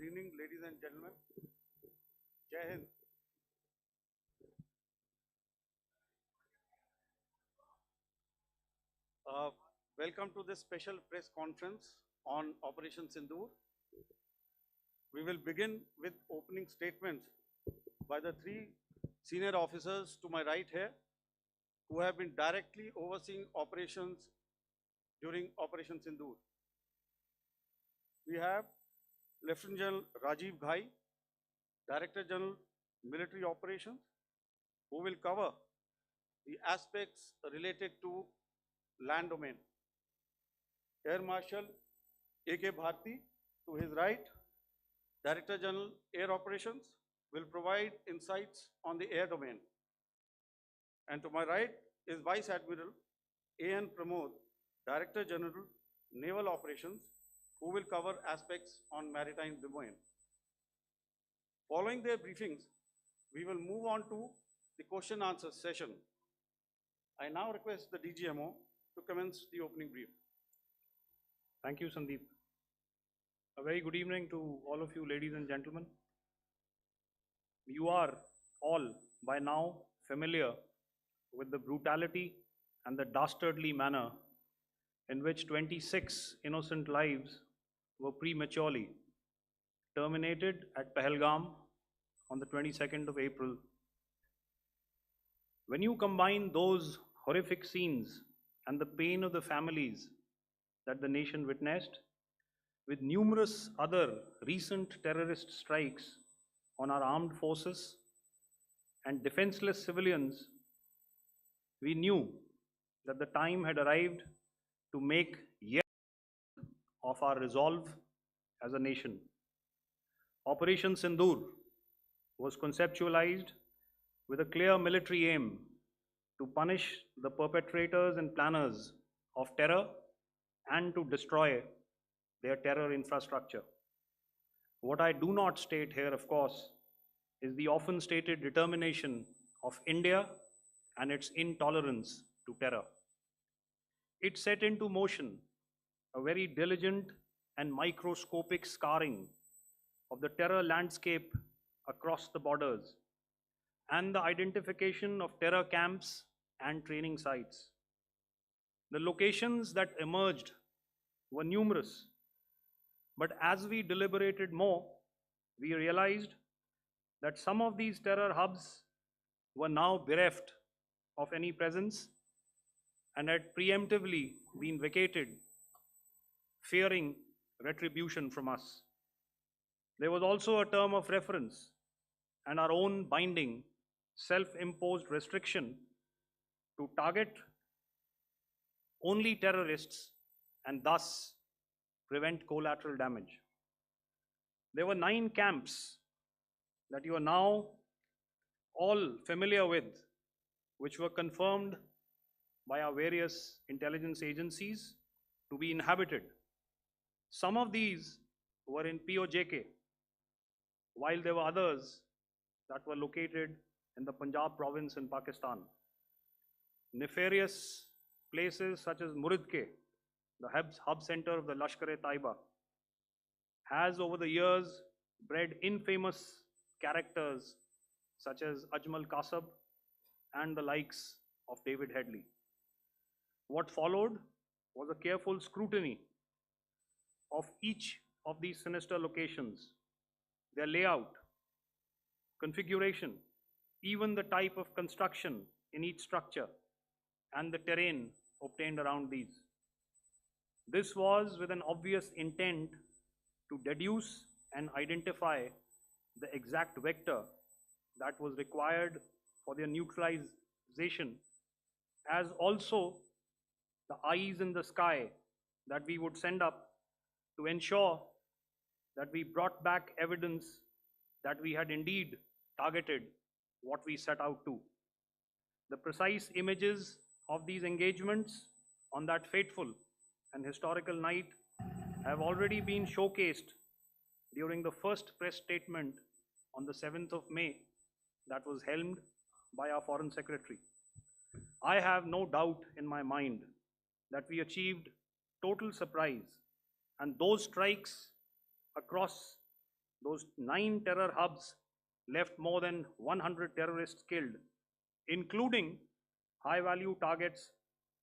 Good evening, ladies and gentlemen. Jai Hind. Uh, Welcome to this special press conference on Operation Sindoor. We will begin with opening statements by the three senior officers to my right here, who have been directly overseeing operations during Operation Sindoor. We have Lieutenant General Rajiv Ghai, Director General Military Operations, who will cover the aspects related to land domain. Air Marshal A.K. Bharti, to his right, Director General Air Operations, will provide insights on the air domain. And to my right is Vice Admiral A.N. Pramod, Director General Naval Operations, who will cover aspects on maritime domain. Following their briefings, we will move on to the question answer session. I now request the DGMO to commence the opening brief. Thank you, Sandeep. A very good evening to all of you, ladies and gentlemen. You are all by now familiar with the brutality and the dastardly manner in which 26 innocent lives were prematurely terminated at Pahalgam on the 22nd of April. When you combine those horrific scenes and the pain of the families that the nation witnessed with numerous other recent terrorist strikes on our armed forces and defenseless civilians, we knew that the time had arrived to make yet of our resolve as a nation. Operation Sindoor was conceptualized with a clear military aim to punish the perpetrators and planners of terror and to destroy their terror infrastructure. What I do not state here, of course, is the often stated determination of India and its intolerance to terror. It set into motion a very diligent and microscopic scarring of the terror landscape across the borders and the identification of terror camps and training sites. The locations that emerged were numerous, but as we deliberated more, we realized that some of these terror hubs were now bereft of any presence and had preemptively been vacated, fearing retribution from us. There was also a term of reference and our own binding, self-imposed restriction to target only terrorists and thus prevent collateral damage. There were 9 camps that you are now all familiar with, which were confirmed by our various intelligence agencies to be inhabited. Some of these were in POJK, while there were others that were located in the Punjab province in Pakistan. Nefarious places such as Muridke, the hub center of the Lashkar-e-Taiba, has over the years bred infamous characters such as Ajmal Kasab and the likes of David Headley. What followed was a careful scrutiny of each of these sinister locations, their layout, configuration, even the type of construction in each structure, and the terrain obtained around these. This was with an obvious intent to deduce and identify the exact vector that was required for their neutralization, as also the eyes in the sky that we would send up to ensure that we brought back evidence that we had indeed targeted what we set out to. The precise images of these engagements on that fateful and historical night have already been showcased during the first press statement on the 7th of May that was helmed by our Foreign Secretary. I have no doubt in my mind that we achieved total surprise, and those strikes across those 9 terror hubs left more than 100 terrorists killed, including high-value targets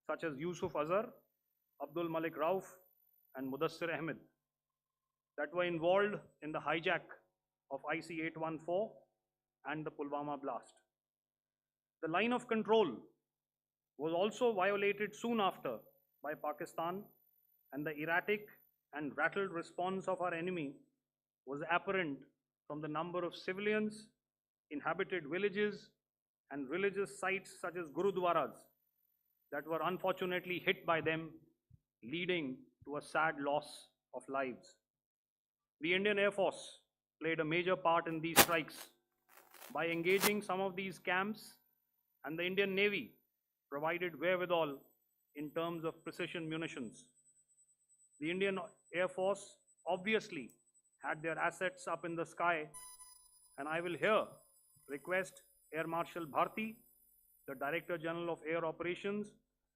such as Yusuf Azhar, Abdul Malik Rauf, and Mudassir Ahmed that were involved in the hijack of IC-814 and the Pulwama blast. The line of control was also violated soon after by Pakistan, and the erratic and rattled response of our enemy was apparent from the number of civilians, inhabited villages, and religious sites such as Gurudwaras that were unfortunately hit by them, leading to a sad loss of lives. The Indian Air Force played a major part in these strikes by engaging some of these camps, and the Indian Navy provided wherewithal in terms of precision munitions. The Indian Air Force obviously had their assets up in the sky, and I will here request Air Marshal Bharti, the Director General of Air Operations,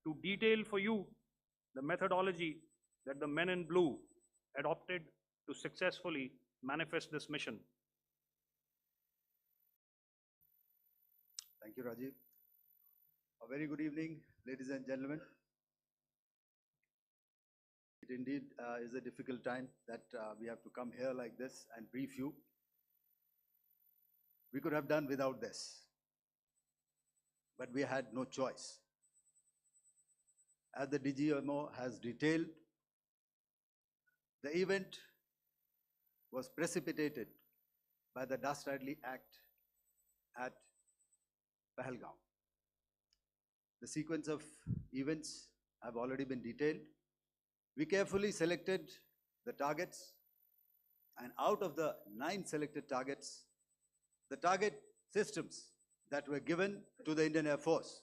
to detail for you the methodology that the men in blue adopted to successfully manifest this mission. Thank you, Rajiv. A very good evening, ladies and gentlemen. It indeed is a difficult time that we have to come here like this and brief you. We could have done without this, but we had no choice. As the DGMO has detailed, the event was precipitated by the dastardly act at Pahalgam. The sequence of events have already been detailed. We carefully selected the targets, and out of the 9 selected targets, the target systems that were given to the Indian Air Force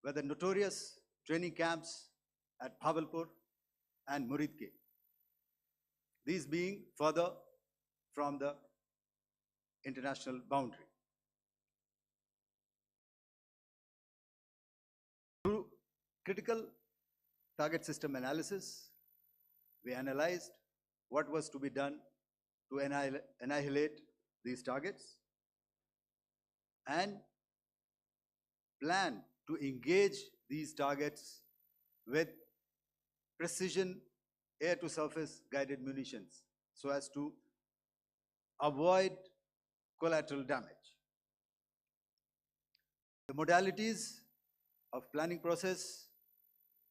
were the notorious training camps at Bhavalpur and Muridke, these being further from the international boundary. Through critical target system analysis, we analyzed what was to be done to annihilate these targets and plan to engage these targets with precision air-to-surface guided munitions so as to avoid collateral damage. The modalities of planning process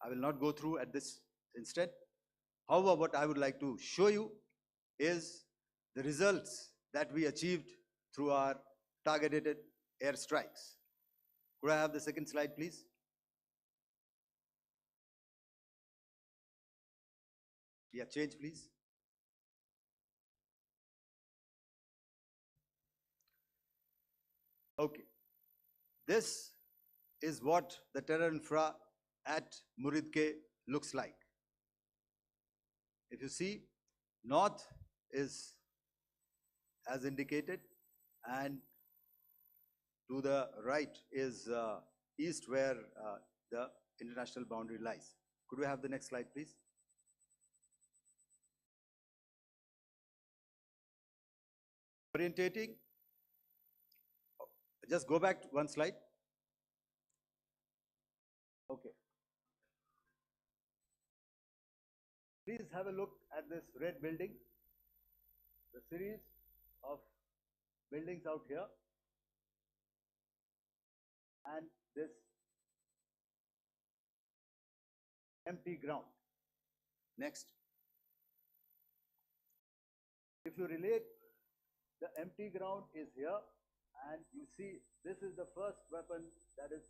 I will not go through at this instant. However, what I would like to show you is the results that we achieved through our targeted airstrikes. Could I have the second slide, please? Yeah, change, please. Okay. This is what the terror infra at Muridke looks like. If you see, north is as indicated, and to the right is east, where the international boundary lies. Could we have the next slide, please? Orientating. Just go back one slide. Okay. Please have a look at this red building, the series of buildings out here, and this empty ground. Next. If you relate, the empty ground is here, and you see this is the first weapon that is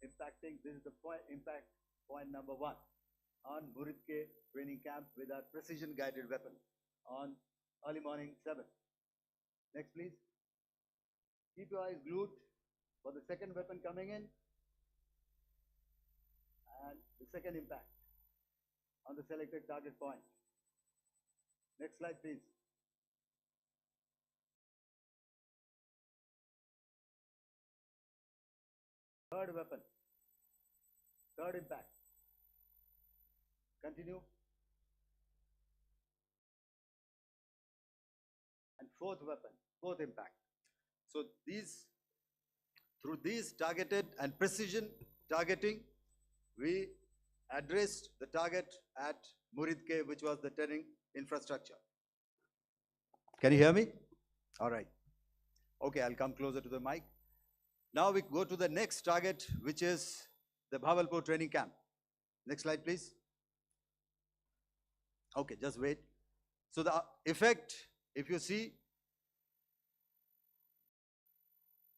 impacting. This is the impact point number 1 on Muridke training camp with our precision guided weapon on early morning 7. Next, please. Keep your eyes glued for the second weapon coming in and the second impact on the selected target point. Next slide, please. Third weapon, third impact. Continue. fourth weapon, fourth impact. So through these targeted and precision targeting, we addressed the target at Muridke, which was the turning infrastructure. Can you hear me? All right. Okay, I'll come closer to the mic. Now we go to the next target, which is the Bhavalpur training camp. Next slide, please. Okay, just wait. So the effect, if you see,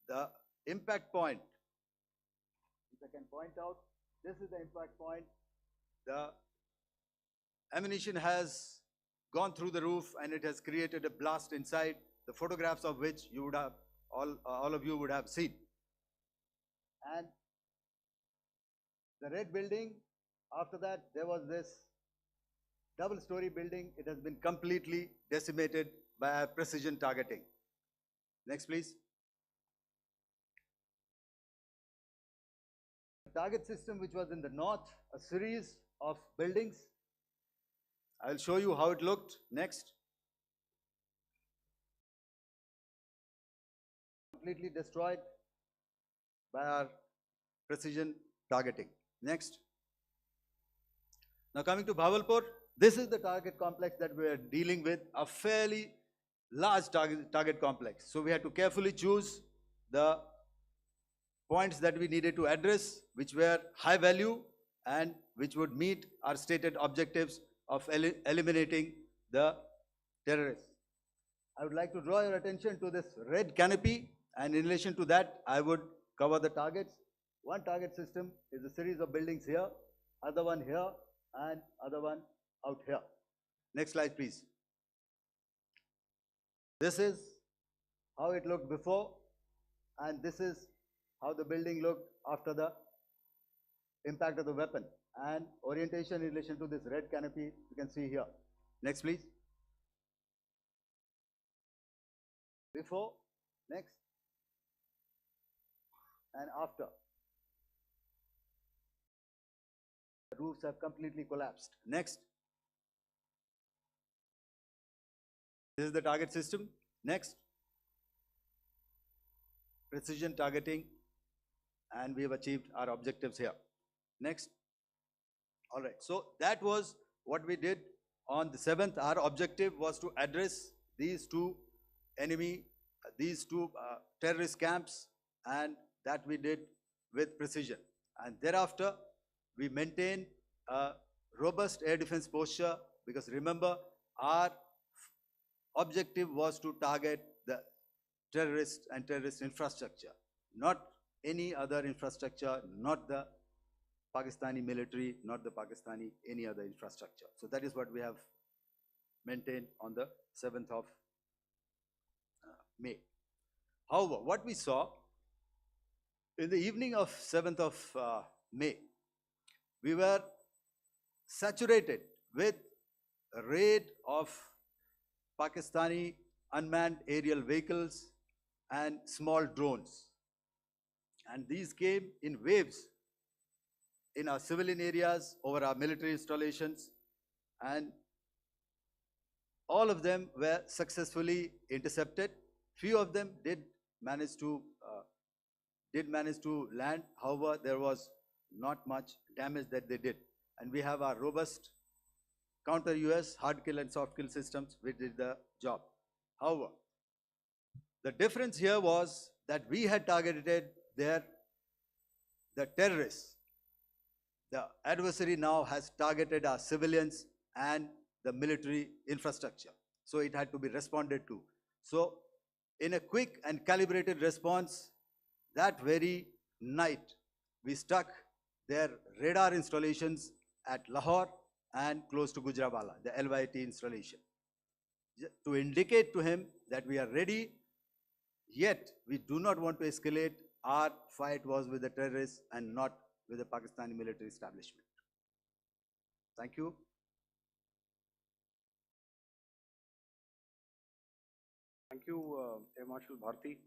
the impact point, if I can point out, this is the impact point. The ammunition has gone through the roof and it has created a blast inside, the photographs of which you would have, all of you would have seen. And the red building, after that, there was this double-story building. It has been completely decimated by our precision targeting. Next, please. The target system, which was in the north, a series of buildings. I will show you how it looked. Next. Completely destroyed by our precision targeting. Next. Now coming to Bhavalpur, this is the target complex that we are dealing with, a fairly large target complex. So we had to carefully choose the points that we needed to address, which were high value and which would meet our stated objectives of eliminating the terrorists. I would like to draw your attention to this red canopy, and in relation to that, I would cover the targets. One target system is a series of buildings here, other one here, and other one out here. Next slide, please. This is how it looked before, and this is how the building looked after the impact of the weapon. And orientation in relation to this red canopy, you can see here. Next, please. Before, next, and after. The roofs have completely collapsed. Next. This is the target system. Next. Precision targeting, and we have achieved our objectives here. Next. All right, so that was what we did on the 7th. Our objective was to address these two terrorist camps, and that we did with precision. And thereafter, we maintained a robust air defense posture, because remember, our objective was to target the terrorists and terrorist infrastructure, not any other infrastructure, not the Pakistani military, not the Pakistani any other infrastructure. So that is what we have maintained on the 7th of May. However, what we saw in the evening of 7th of May, we were saturated with a raid of Pakistani unmanned aerial vehicles and small drones. And these came in waves in our civilian areas, over our military installations, and all of them were successfully intercepted. Few of them did manage to land. However, there was not much damage that they did. And we have our robust counter-US hard kill and soft kill systems which did the job. However, the difference here was that we had targeted the terrorists. The adversary now has targeted our civilians and the military infrastructure. So it had to be responded to. So in a quick and calibrated response, that very night, we struck their radar installations at Lahore and close to Gujranwala, the LYT installation, to indicate to him that we are ready, yet we do not want to escalate. Our fight was with the terrorists and not with the Pakistani military establishment. Thank you. Thank you, Air Marshal Bharti.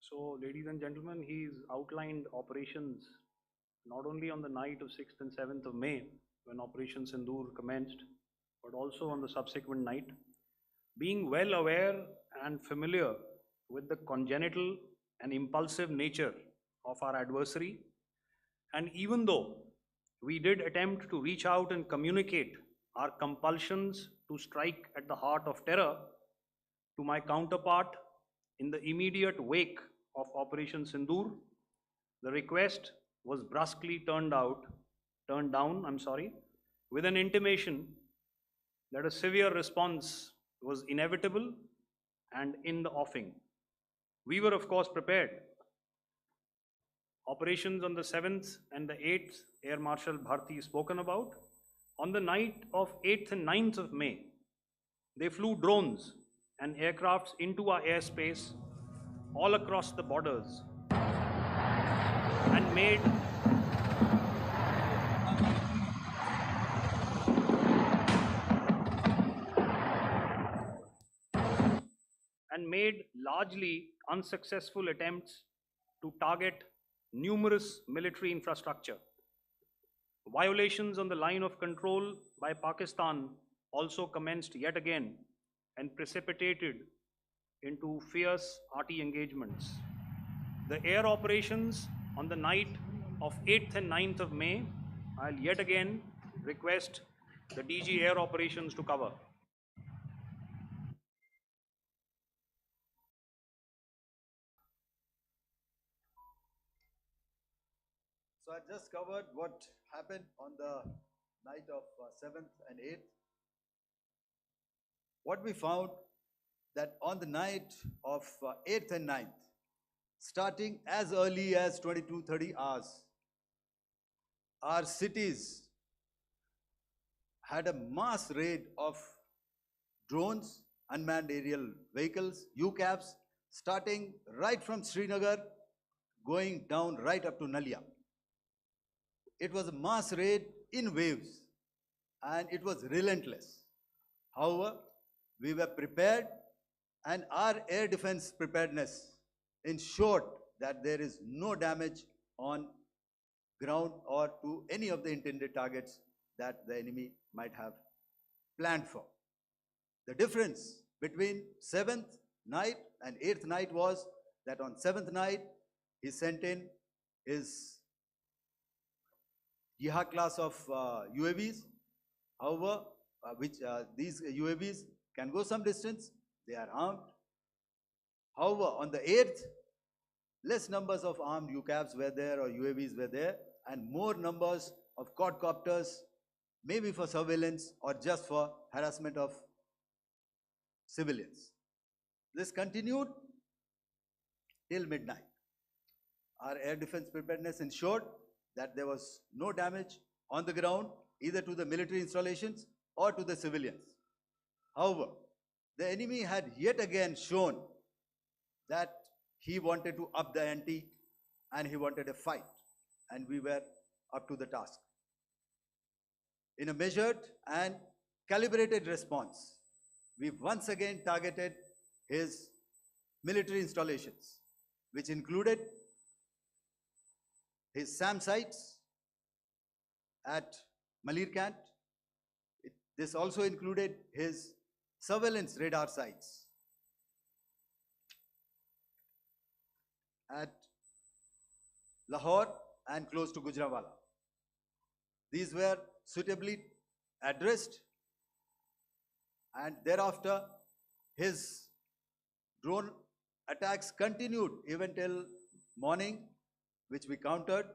So, ladies and gentlemen, he's outlined operations not only on the night of 6th and 7th of May, when Operation Sindoor commenced, but also on the subsequent night. Being well aware and familiar with the congenital and impulsive nature of our adversary, and even though we did attempt to reach out and communicate our compulsions to strike at the heart of terror to my counterpart in the immediate wake of Operation Sindoor, the request was brusquely turned down, with an intimation that a severe response was inevitable and in the offing. We were, of course, prepared. Operations on the 7th and the 8th, Air Marshal Bharti spoken about. On the night of 8th and 9th of May, they flew drones and aircrafts into our airspace all across the borders and made largely unsuccessful attempts to target numerous military infrastructure. Violations on the line of control by Pakistan also commenced yet again and precipitated into fierce arty engagements. The air operations on the night of 8th and 9th of May, I'll yet again request the DG Air Operations to cover. So I just covered what happened on the night of 7th and 8th. What we found that on the night of 8th and 9th, starting as early as 22:30 hours, our cities had a mass raid of drones, unmanned aerial vehicles, UCAVs, starting right from Srinagar, going down right up to Nalia. It was a mass raid in waves, and it was relentless. However, we were prepared, and our air defense preparedness ensured that there is no damage on ground or to any of the intended targets that the enemy might have planned for. The difference between 7th night and 8th night was that on 7th night, he sent in his Yeha class of UAVs. However, these UAVs can go some distance, they are armed. However, on the 8th, less numbers of armed UCAVs were there or UAVs were there, and more numbers of quadcopters, maybe for surveillance or just for harassment of civilians. This continued till midnight. Our air defense preparedness ensured that there was no damage on the ground, either to the military installations or to the civilians. However, the enemy had yet again shown that he wanted to up the ante and he wanted a fight, and we were up to the task. In a measured and calibrated response, we once again targeted his military installations, which included his SAM sites at Malirkant. This also included his surveillance radar sites at Lahore and close to Gujranwala. These were suitably addressed, and thereafter his drone attacks continued even till morning, which we countered,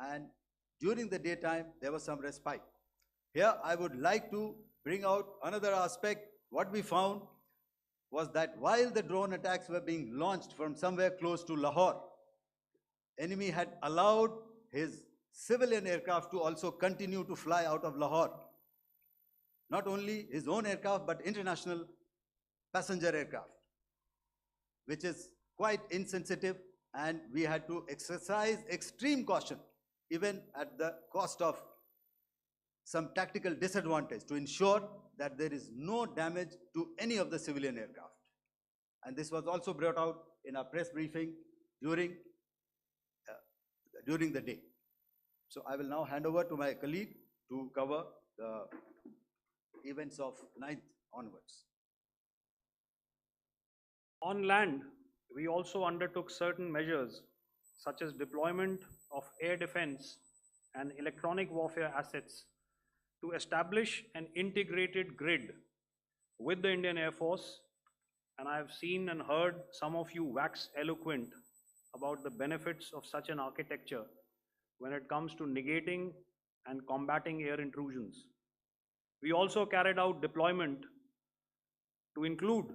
and during the daytime there was some respite. Here I would like to bring out another aspect. What we found was that while the drone attacks were being launched from somewhere close to Lahore, enemy had allowed his civilian aircraft to also continue to fly out of Lahore. Not only his own aircraft, but international passenger aircraft, which is quite insensitive, and we had to exercise extreme caution, even at the cost of some tactical disadvantage, to ensure that there is no damage to any of the civilian aircraft. And this was also brought out in our press briefing during the day. So I will now hand over to my colleague to cover the events of 9th onwards. On land, we also undertook certain measures such as deployment of air defense and electronic warfare assets to establish an integrated grid with the Indian Air Force. And I have seen and heard some of you wax eloquent about the benefits of such an architecture when it comes to negating and combating air intrusions. We also carried out deployment to include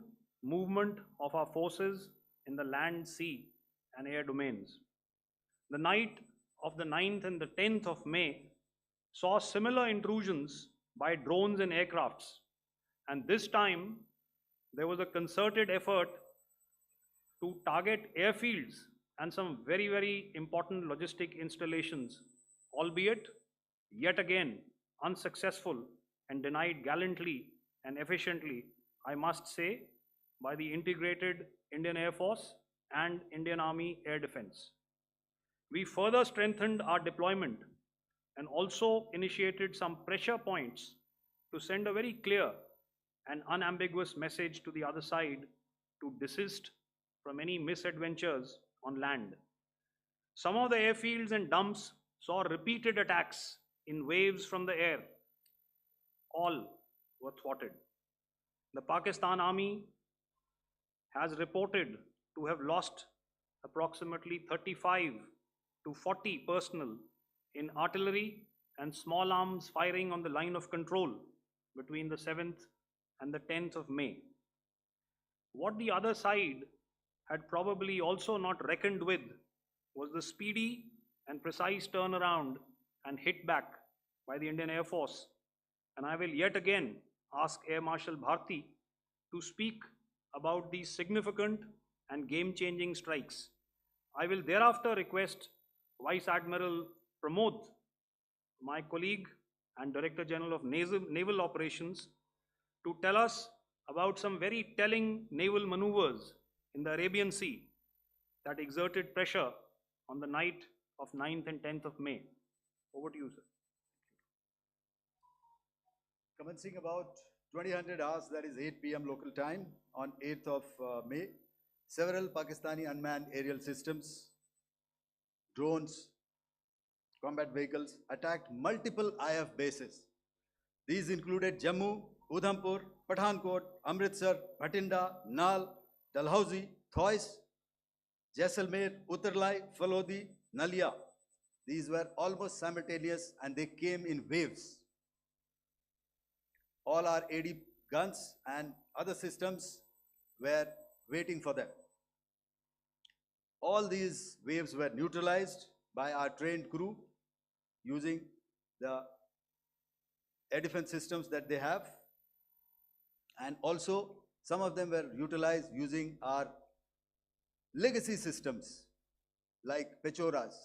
movement of our forces in the land, sea, and air domains. The night of the 9th and the 10th of May saw similar intrusions by drones and aircrafts, and this time there was a concerted effort to target airfields and some very, very important logistic installations, albeit yet again unsuccessful and denied gallantly and efficiently, I must say, by the integrated Indian Air Force and Indian Army Air Defense. We further strengthened our deployment and also initiated some pressure points to send a very clear and unambiguous message to the other side to desist from any misadventures on land. Some of the airfields and dumps saw repeated attacks in waves from the air. All were thwarted. The Pakistan Army has reported to have lost approximately 35 to 40 personnel in artillery and small arms firing on the line of control between the 7th and the 10th of May. What the other side had probably also not reckoned with was the speedy and precise turnaround and hit back by the Indian Air Force. And I will yet again ask Air Marshal Bharti to speak about these significant and game-changing strikes. I will thereafter request Vice Admiral Pramod, my colleague and Director General of Naval Operations, to tell us about some very telling naval maneuvers in the Arabian Sea that exerted pressure on the night of 9th and 10th of May. Over to you, sir. Commencing about 2000 hours, that is 8 p.m. local time, on 8th of May, several Pakistani unmanned aerial systems, drones, combat vehicles attacked multiple IF bases. These included Jammu, Udhampur, Pathankot, Amritsar, Bhatinda, Nal, Dalhousie, Thois, Jaisalmer, Uttarlai, Falodi, Nalia. These were almost simultaneous and they came in waves. All our AD guns and other systems were waiting for them. All these waves were neutralized by our trained crew using the air defense systems that they have, and also some of them were utilized using our legacy systems like Pechoras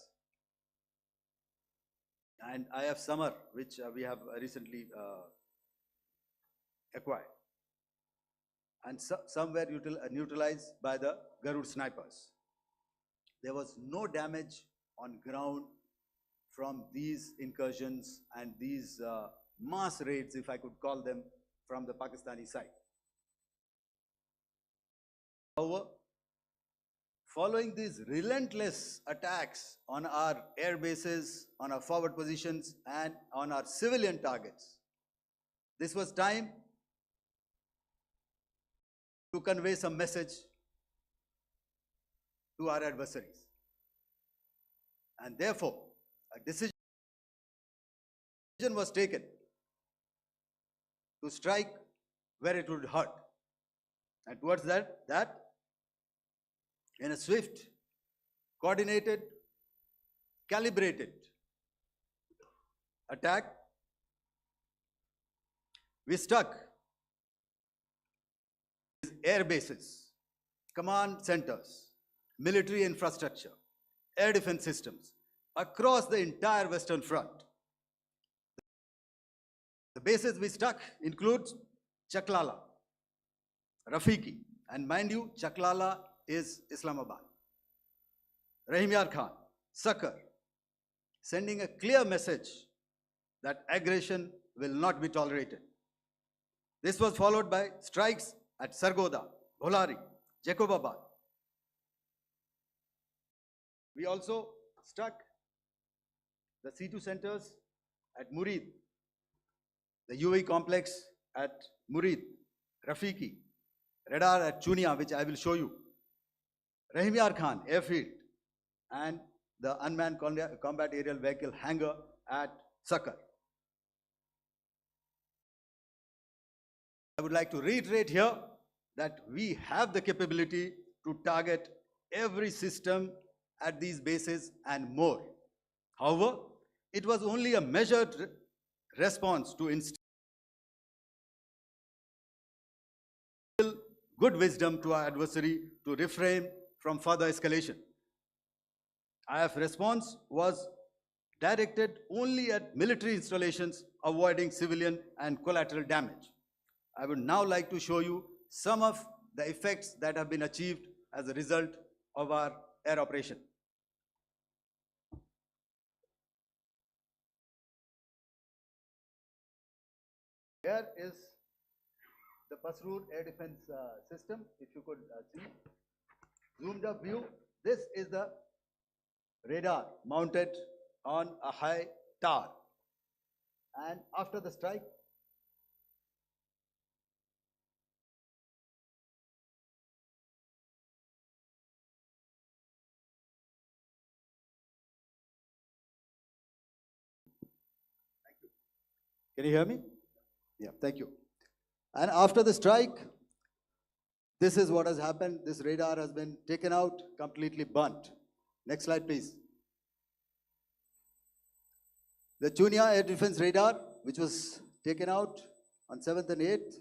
and IF Summer, which we have recently acquired, and some were neutralized by the Garud snipers. There was no damage on ground from these incursions and these mass raids, if I could call them, from the Pakistani side. However, following these relentless attacks on our air bases, on our forward positions, and on our civilian targets, this was time to convey some message to our adversaries. And therefore, a decision was taken to strike where it would hurt. And towards that, in a swift, coordinated, calibrated attack, we struck air bases, command centers, military infrastructure, air defense systems across the entire Western Front. The bases we struck include Chaklala, Rafiki, and mind you, Chaklala is Islamabad, Rahim Yar Khan, Sakar, sending a clear message that aggression will not be tolerated. This was followed by strikes at Sargoda, Bholari, Jacobabad. We also struck the C2 centers at Murid, the UAE complex at Murid, Rafiki, radar at Chunia, which I will show you, Rahimyar Khan airfield, and the unmanned combat aerial vehicle hangar at Sakar. I would like to reiterate here that we have the capability to target every system at these bases and more. However, it was only a measured response to instill good wisdom to our adversary to refrain from further escalation. IF response was directed only at military installations, avoiding civilian and collateral damage. I would now like to show you some of the effects that have been achieved as a result of our air operation. Here is the Pasrur air defense system, if you could see. Zoomed up view. This is the radar mounted on a high tower. And after the strike, can you hear me? Yeah, thank you. And after the strike, this is what has happened. This radar has been taken out, completely burnt. Next slide, please. The Chunia air defense radar, which was taken out on 7th and 8th,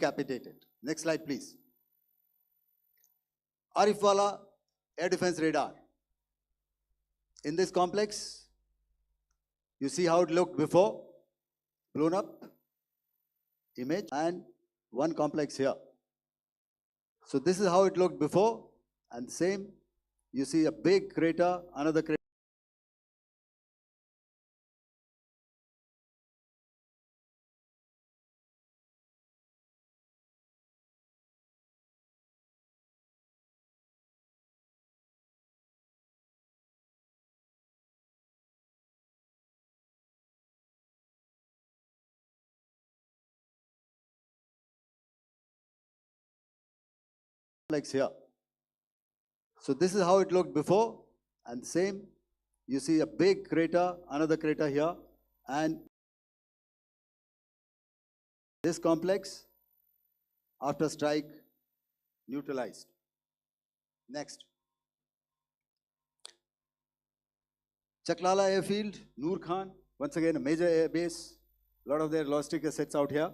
decapitated. Next slide, please. Arifwala air defense radar. In this complex, you see how it looked before, blown up image, and one complex here. So this is how it looked before, and same, you see a big crater, another crater. Complex here. So this is how it looked before, and same, you see a big crater, another crater here, and this complex, after strike, neutralized. Next. Chaklala airfield, Noor Khan, once again a major air base, a lot of their logistic assets out here.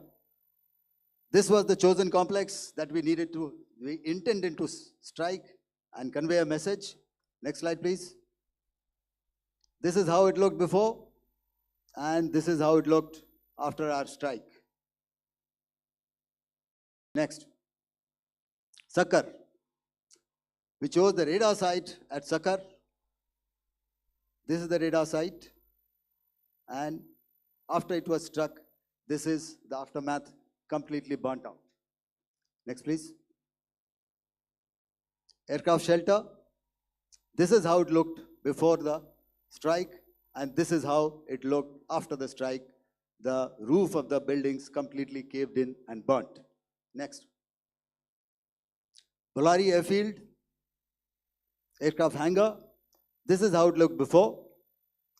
This was the chosen complex that we intended to strike and convey a message. Next slide, please. This is how it looked before, and this is how it looked after our strike. Next. Sakar. We chose the radar site at Sakar. This is the radar site, and after it was struck, this is the aftermath, completely burnt out. Next, please. Aircraft shelter. This is how it looked before the strike, and this is how it looked after the strike. The roof of the buildings completely caved in and burnt. Next. Bolari airfield, aircraft hangar. This is how it looked before,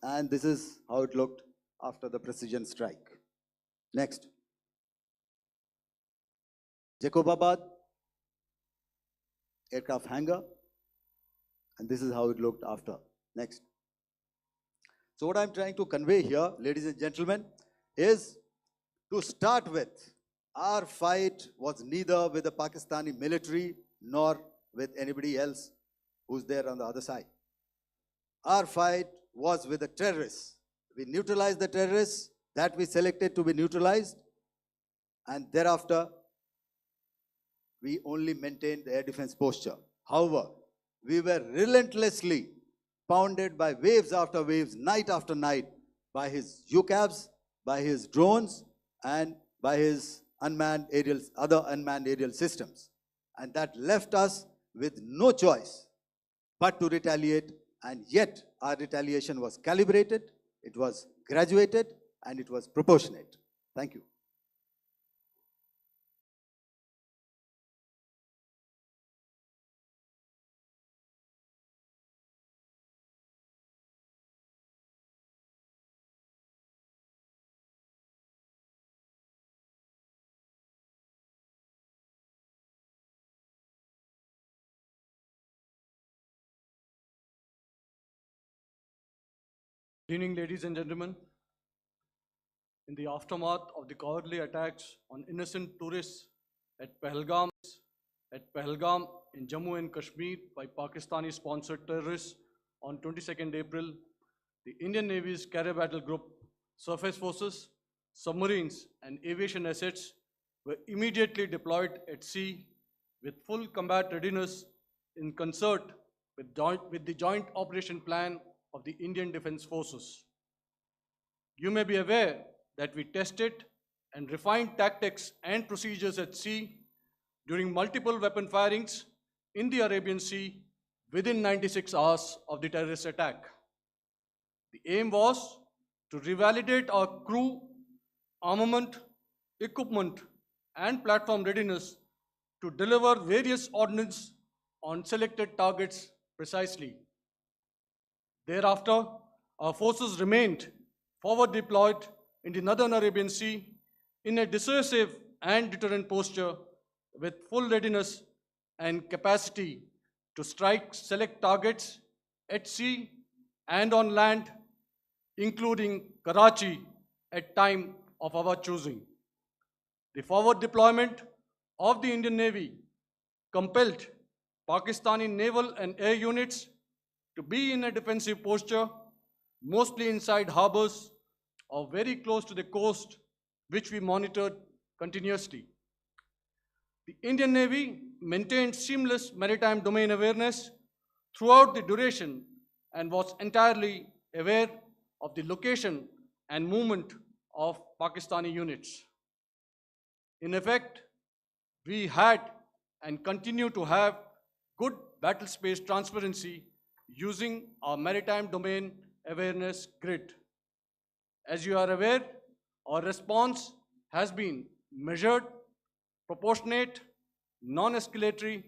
and this is how it looked after the precision strike. Next. Jacobabad, aircraft hangar, and this is how it looked after. Next. So what I'm trying to convey here, ladies and gentlemen, is to start with, our fight was neither with the Pakistani military nor with anybody else. who's there on the other side. Our fight was with the terrorists. We neutralized the terrorists that we selected to be neutralized, and thereafter, we only maintained the air defense posture. However, we were relentlessly pounded by waves after waves, night after night, by his UCAVs, by his drones, and by his other unmanned aerial systems. And that left us with no choice but to retaliate, and yet our retaliation was calibrated, it was graduated, and it was proportionate. Thank you. Good evening, ladies and gentlemen. In the aftermath of the cowardly attacks on innocent tourists at Pahalgam in Jammu and Kashmir by Pakistani-sponsored terrorists on 22nd April, the Indian Navy's Carrier Battle Group, surface forces, submarines, and aviation assets were immediately deployed at sea with full combat readiness in concert with the Joint Operation Plan of the Indian Defence Forces. You may be aware that we tested and refined tactics and procedures at sea during multiple weapon firings in the Arabian Sea within 96 hours of the terrorist attack. The aim was to revalidate our crew, armament, equipment, and platform readiness to deliver various ordnance on selected targets precisely. Thereafter, our forces remained forward deployed in the Northern Arabian Sea in a dissuasive and deterrent posture with full readiness and capacity to strike select targets at sea and on land, including Karachi at time of our choosing. The forward deployment of the Indian Navy compelled Pakistani naval and air units to be in a defensive posture, mostly inside harbors or very close to the coast, which we monitored continuously. The Indian Navy maintained seamless maritime domain awareness throughout the duration and was entirely aware of the location and movement of Pakistani units. In effect, we had and continue to have good battle space transparency using our maritime domain awareness grid. As you are aware, our response has been measured, proportionate, non-escalatory,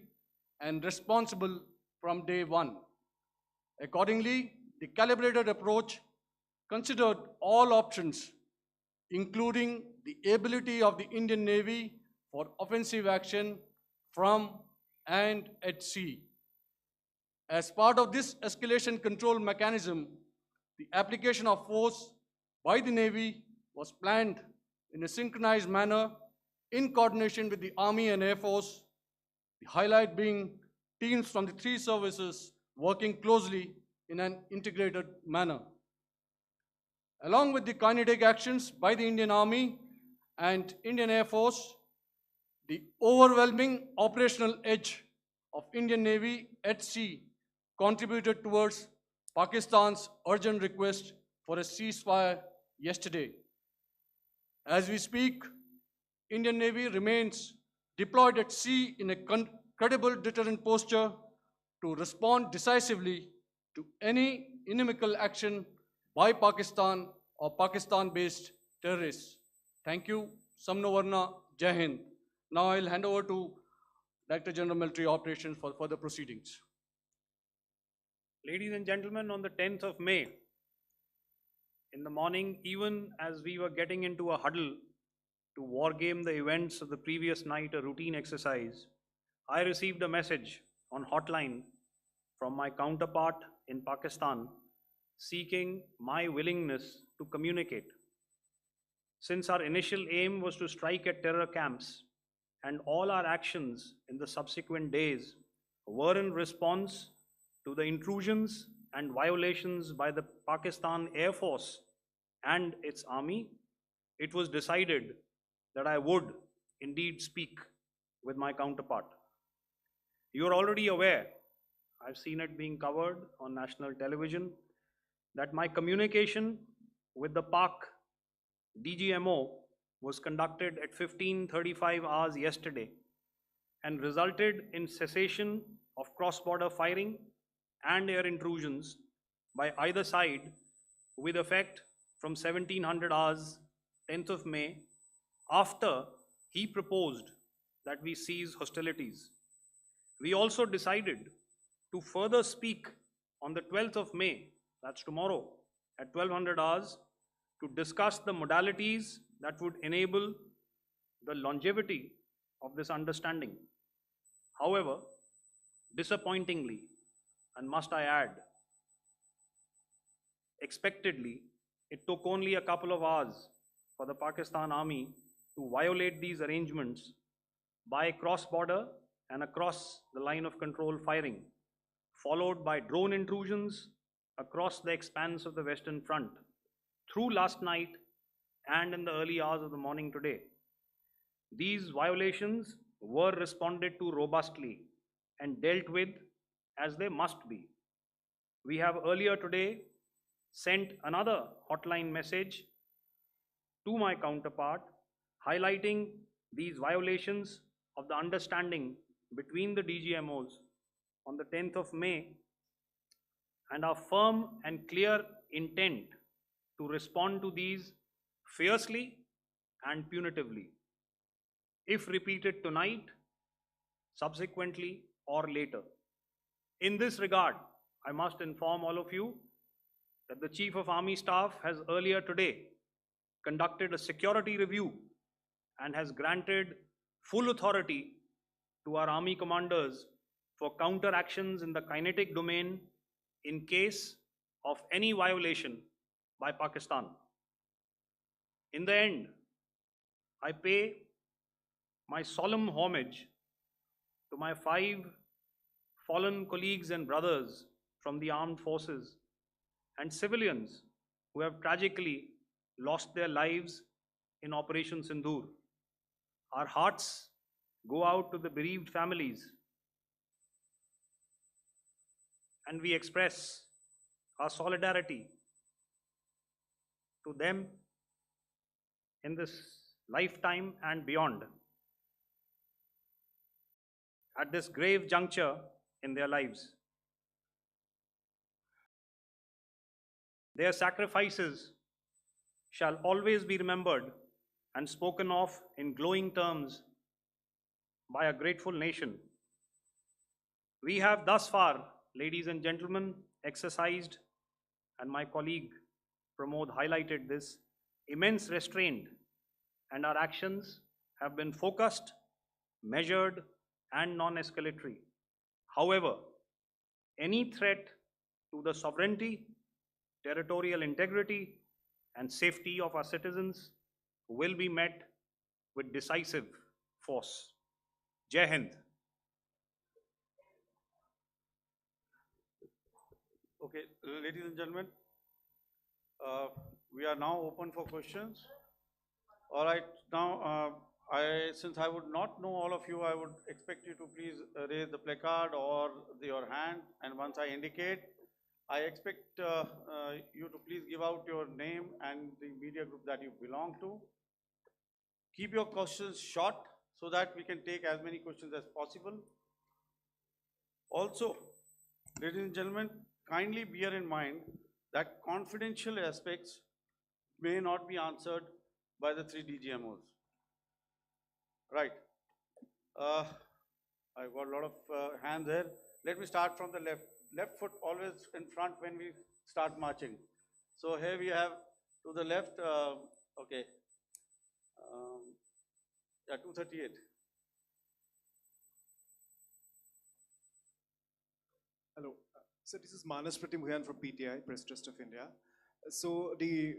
and responsible from day one. Accordingly, the calibrated approach considered all options, including the ability of the Indian Navy for offensive action from and at sea. As part of this escalation control mechanism, the application of force by the Navy was planned in a synchronized manner in coordination with the Army and Air Force, the highlight being teams from the three services working closely in an integrated manner. Along with the kinetic actions by the Indian Army and Indian Air Force, the overwhelming operational edge of Indian Navy at sea contributed towards Pakistan's urgent request for a ceasefire yesterday. As we speak, Indian Navy remains deployed at sea in a credible deterrent posture to respond decisively to any inimical action by Pakistan or Pakistan-based terrorists. Thank you. Samno Varna, Jai Hind. Now I'll hand over to Director General Military Operations for further proceedings. Ladies and gentlemen, on the 10th of May, in the morning, even as we were getting into a huddle to wargame the events of the previous night, a routine exercise, I received a message on hotline from my counterpart in Pakistan seeking my willingness to communicate. Since our initial aim was to strike at terror camps, and all our actions in the subsequent days were in response to the intrusions and violations by the Pakistan Air Force and its army, it was decided that I would indeed speak with my counterpart. You are already aware, I've seen it being covered on national television, that my communication with the Pak DGMO was conducted at 15:35 hours yesterday and resulted in cessation of cross-border firing and air intrusions by either side with effect from 1700 hours 10th of May, after he proposed that we cease hostilities. We also decided to further speak on the 12th of May, that's tomorrow, at 1200 hours, to discuss the modalities that would enable the longevity of this understanding. However, disappointingly, and must I add, expectedly, it took only a couple of hours for the Pakistan Army to violate these arrangements by cross-border and across the line of control firing, followed by drone intrusions across the expanse of the Western Front through last night and in the early hours of the morning today. These violations were responded to robustly and dealt with as they must be. We have earlier today sent another hotline message to my counterpart highlighting these violations of the understanding between the DGMOs on the 10th of May and our firm and clear intent to respond to these fiercely and punitively, if repeated tonight, subsequently, or later. In this regard, I must inform all of you that the Chief of Army Staff has earlier today conducted a security review and has granted full authority to our Army commanders for counter actions in the kinetic domain in case of any violation by Pakistan. In the end, I pay my solemn homage to my 5 fallen colleagues and brothers from the armed forces and civilians who have tragically lost their lives in Operation Sindoor. Our hearts go out to the bereaved families, and we express our solidarity to them in this lifetime and beyond, at this grave juncture in their lives. Their sacrifices shall always be remembered and spoken of in glowing terms by a grateful nation. We have thus far, ladies and gentlemen, exercised, and my colleague Pramod highlighted this, immense restraint, and our actions have been focused, measured, and non-escalatory. However, any threat to the sovereignty, territorial integrity, and safety of our citizens will be met with decisive force. Jai Hind. Okay, ladies and gentlemen, we are now open for questions. All right, now since I would not know all of you, I would expect you to please raise the placard or your hand, and once I indicate, I expect you to please give out your name and the media group that you belong to. Keep your questions short so that we can take as many questions as possible. Also, ladies and gentlemen, kindly bear in mind that confidential aspects may not be answered by the 3 DGMOs. Right. I've got a lot of hands there. Let me start from the left. Left foot always in front when we start marching. So here we have to the left, okay, yeah, 238. Hello. So this is Manas Pratimhuyan from PTI, Press Trust of India. So the